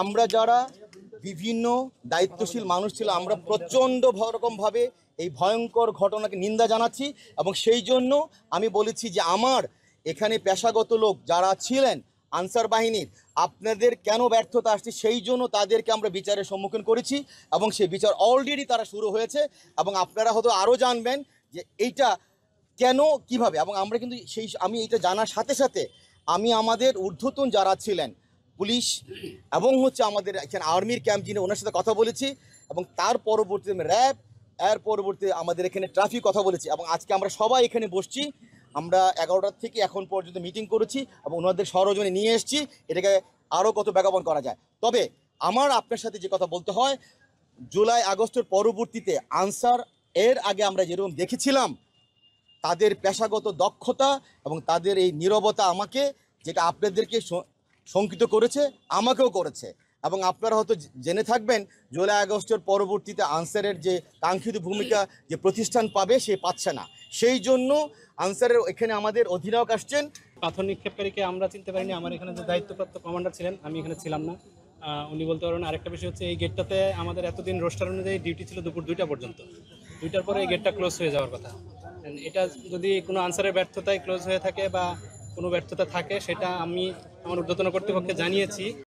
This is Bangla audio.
আমরা যারা বিভিন্ন দায়িত্বশীল মানুষ ছিল, আমরা প্রচণ্ড রকমভাবে এই ভয়ঙ্কর ঘটনাকে নিন্দা জানাচ্ছি। এবং সেই জন্য আমি বলেছি যে আমার এখানে পেশাগত লোক যারা ছিলেন আনসার বাহিনীর, আপনাদের কেন ব্যর্থতা আসছে সেই জন্য তাদেরকে আমরা বিচারের সম্মুখীন করেছি এবং সেই বিচার অলরেডি তারা শুরু হয়েছে। এবং আপনারা হয়তো আরও জানবেন যে এইটা কেন কিভাবে। এবং আমরা কিন্তু আমি এইটা জানার সাথে সাথে আমি আমাদের ঊর্ধ্বতন যারা ছিলেন পুলিশ এবং আমাদের এখানে আর্মির ক্যাম্প যিনি, ওনার সাথে কথা বলেছি। এবং তার পরবর্তীতে র্যাব, এর পরবর্তীতে আমাদের এখানে ট্রাফিক কথা বলেছি। এবং আজকে আমরা সবাই এখানে বসছি, আমরা 11টার থেকে এখন পর্যন্ত মিটিং করেছি এবং ওনাদের সরজনে নিয়ে এসেছি এটাকে আরও কত ব্যাকরণ করা যায়। তবে আমার আপনার সাথে যে কথা বলতে হয়, জুলাই আগস্টের পরবর্তীতে আনসার এর আগে আমরা যেরকম দেখেছিলাম তাদের পেশাগত দক্ষতা এবং তাদের এই নীরবতা আমাকে, যেটা আপনাদেরকে শঙ্কিত করেছে, আমাকেও করেছে। এবং আপনারা হয়তো জেনে থাকবেন জুলাই আগস্টের পরবর্তীতে আনসারের যে কাঙ্ক্ষিত ভূমিকা যে প্রতিষ্ঠান পাবে সে পাচ্ছে না। সেই জন্য আনসারের এখানে আমাদের অধিনায়ক আসছেন। পাথর নিক্ষেপকারীকে আমরা চিনতে পারিনি। আমার এখানে যে দায়িত্বপ্রাপ্ত কমান্ডার ছিলেন, আমি এখানে ছিলাম না, উনি বলতে পারবেন। আরেকটা বিষয় হচ্ছে এই গেটটাতে আমাদের এতদিন রোস্টার অনুযায়ী ডিউটি ছিল দুপুর 2টা পর্যন্ত। 2টার পরে এই গেটটা ক্লোজ হয়ে যাওয়ার কথা। এটা যদি কোনো আনসারের ব্যর্থতায় ক্লোজ হয়ে থাকে বা কোনো ব্যর্থতা থাকে, সেটা আমি আমার ঊর্ধ্বতন কর্তৃপক্ষকে জানিয়েছি।